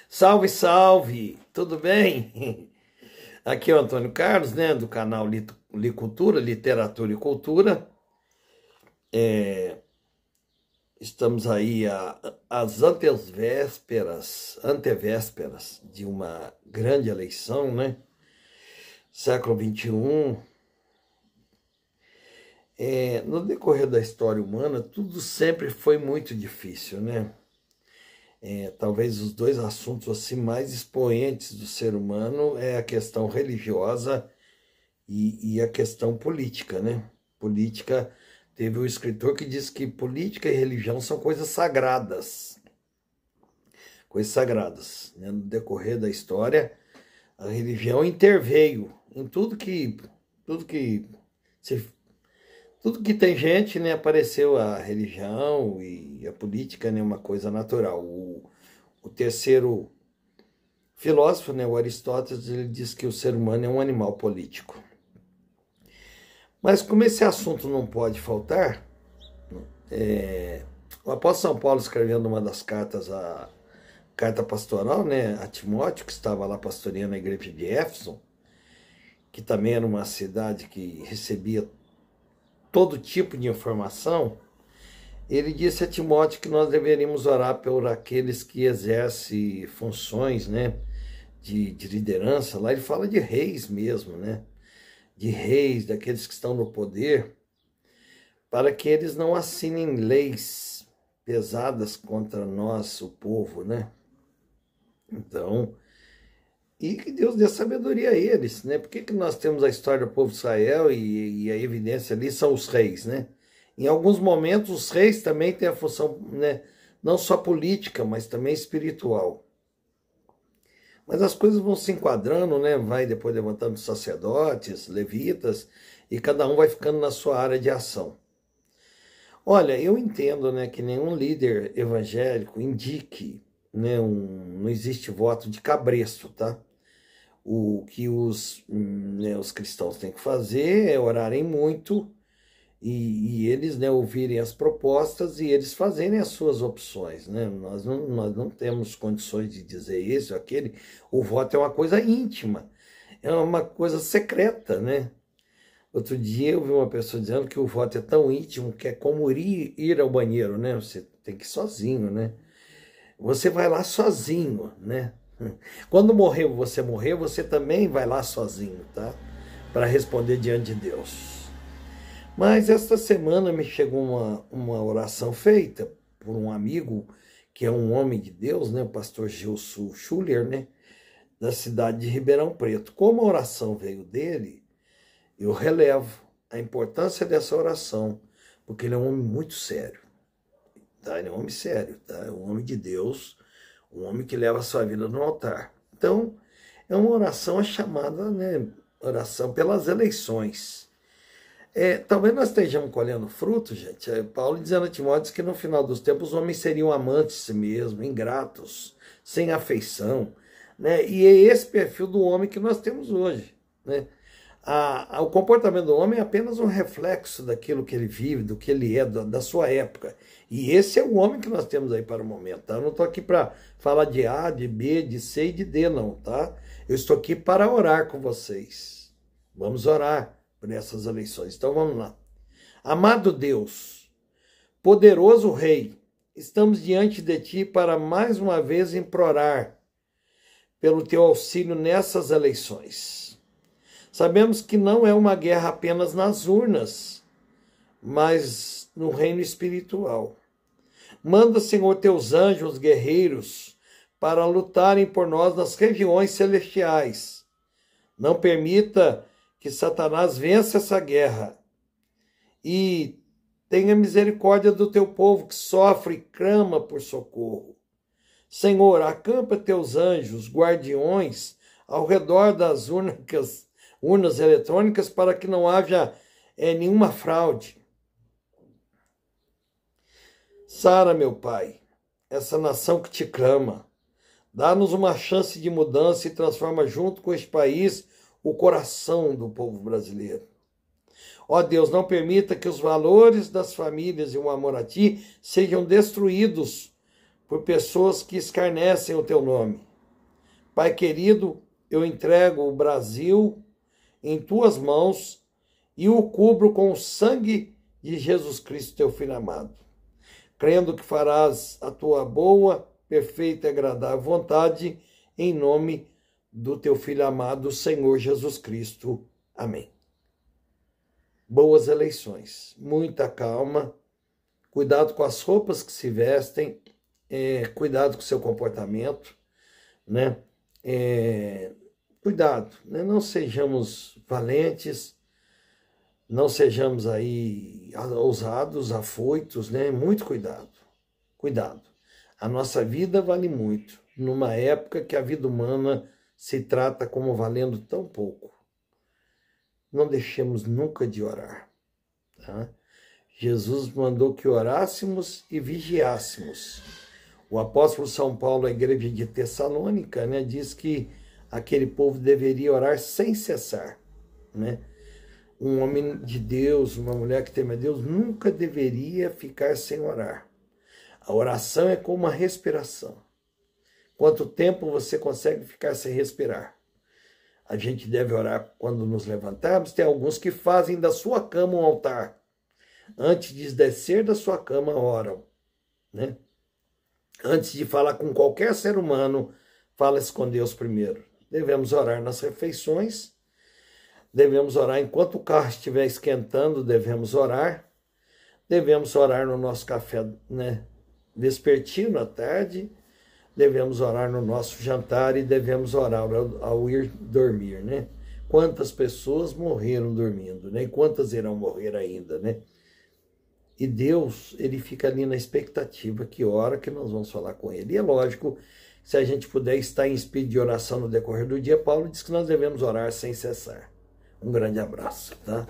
Salve, salve! Tudo bem? Aqui é o Antônio Carlos, né, do canal Licultura, Literatura e Cultura. Estamos aí às antevésperas de uma grande eleição, né? Século XXI. No decorrer da história humana, tudo sempre foi muito difícil, né? Talvez os dois assuntos assim mais expoentes do ser humano é a questão religiosa e a questão política, né? Política, teve um escritor que diz que política e religião são coisas sagradas. Coisas sagradas, né? No decorrer da história, a religião interveio em tudo que tem gente, né, apareceu a religião e a política, né, uma coisa natural. O terceiro filósofo, né, o Aristóteles, ele diz que o ser humano é um animal político. Mas como esse assunto não pode faltar, o apóstolo São Paulo, escrevendo uma das cartas, a carta pastoral, né, a Timóteo, que estava lá pastoreando a igreja de Éfeso, que também era uma cidade que recebia todo tipo de informação, ele disse a Timóteo que nós deveríamos orar por aqueles que exercem funções, né, de liderança. Lá ele fala de reis mesmo, né, de reis, daqueles que estão no poder, para que eles não assinem leis pesadas contra nós, o povo, né. Então, e que Deus dê sabedoria a eles, né? Por que nós temos a história do povo de Israel e a evidência ali são os reis, né? Em alguns momentos, os reis também têm a função, né, não só política, mas também espiritual. Mas as coisas vão se enquadrando, né? Vai depois levantando sacerdotes, levitas, e cada um vai ficando na sua área de ação. Olha, eu entendo, né, que nenhum líder evangélico indique, né, não existe voto de cabresto, tá? O que os cristãos têm que fazer é orarem muito e eles, né, ouvirem as propostas e eles fazerem as suas opções, né? Nós não temos condições de dizer isso ou aquele. O voto é uma coisa íntima, é uma coisa secreta, né? Outro dia eu vi uma pessoa dizendo que o voto é tão íntimo que é como ir ao banheiro, né? Você tem que ir sozinho, né? Você vai lá sozinho, né? Quando você morrer, você também vai lá sozinho, tá? Para responder diante de Deus. Mas esta semana me chegou uma oração feita por um amigo, que é um homem de Deus, né? O pastor Gilson Schuller, né? Da cidade de Ribeirão Preto. Como a oração veio dele, eu relevo a importância dessa oração, porque ele é um homem muito sério, tá? Ele é um homem sério, tá? É um homem de Deus, um homem que leva a sua vida no altar. Então, é uma oração chamada, né, oração pelas eleições. Talvez nós estejamos colhendo frutos, gente. Paulo dizendo a Timóteo que no final dos tempos os homens seriam amantes de si mesmos, ingratos, sem afeição, né? E é esse perfil do homem que nós temos hoje, né? O comportamento do homem é apenas um reflexo daquilo que ele vive, do que ele é, da sua época. E esse é o homem que nós temos aí para o momento, tá? Eu não estou aqui para falar de A, de B, de C e de D, não, tá? Eu estou aqui para orar com vocês. Vamos orar por essas eleições. Então vamos lá. Amado Deus, poderoso Rei, estamos diante de Ti para mais uma vez implorar pelo Teu auxílio nessas eleições. Sabemos que não é uma guerra apenas nas urnas, mas no reino espiritual. Manda, Senhor, teus anjos guerreiros para lutarem por nós nas regiões celestiais. Não permita que Satanás vença essa guerra. E tenha misericórdia do teu povo que sofre e clama por socorro. Senhor, acampa teus anjos, guardiões, ao redor das urnas eletrônicas para que não haja nenhuma fraude. Sara, meu Pai, essa nação que te clama. Dá-nos uma chance de mudança e transforma junto com este país o coração do povo brasileiro. Ó Deus, não permita que os valores das famílias e o amor a Ti sejam destruídos por pessoas que escarnecem o Teu nome. Pai querido, eu entrego o Brasil em Tuas mãos e o cubro com o sangue de Jesus Cristo, Teu Filho amado, crendo que farás a Tua boa, perfeita e agradável vontade, em nome do Teu Filho amado, Senhor Jesus Cristo. Amém. Boas eleições, muita calma, cuidado com as roupas que se vestem, cuidado com o seu comportamento, né? Cuidado, né? Não sejamos valentes, não sejamos aí ousados, afoitos, né? Muito cuidado, cuidado. A nossa vida vale muito, numa época que a vida humana se trata como valendo tão pouco. Não deixemos nunca de orar. Tá? Jesus mandou que orássemos e vigiássemos. O apóstolo São Paulo, à igreja de Tessalônica, né, diz que aquele povo deveria orar sem cessar. Né? Um homem de Deus, uma mulher que teme a Deus, nunca deveria ficar sem orar. A oração é como uma respiração. Quanto tempo você consegue ficar sem respirar? A gente deve orar quando nos levantarmos. Tem alguns que fazem da sua cama um altar. Antes de descer da sua cama, oram. Né? Antes de falar com qualquer ser humano, fala-se com Deus primeiro. Devemos orar nas refeições. Devemos orar enquanto o carro estiver esquentando, devemos orar. Devemos orar no nosso café, né, vespertino à tarde. Devemos orar no nosso jantar e devemos orar ao ir dormir, né? Quantas pessoas morreram dormindo, né? E quantas irão morrer ainda, né? E Deus, ele fica ali na expectativa que hora que nós vamos falar com ele. E é lógico, se a gente puder estar em espírito de oração no decorrer do dia, Paulo diz que nós devemos orar sem cessar. Um grande abraço, tá?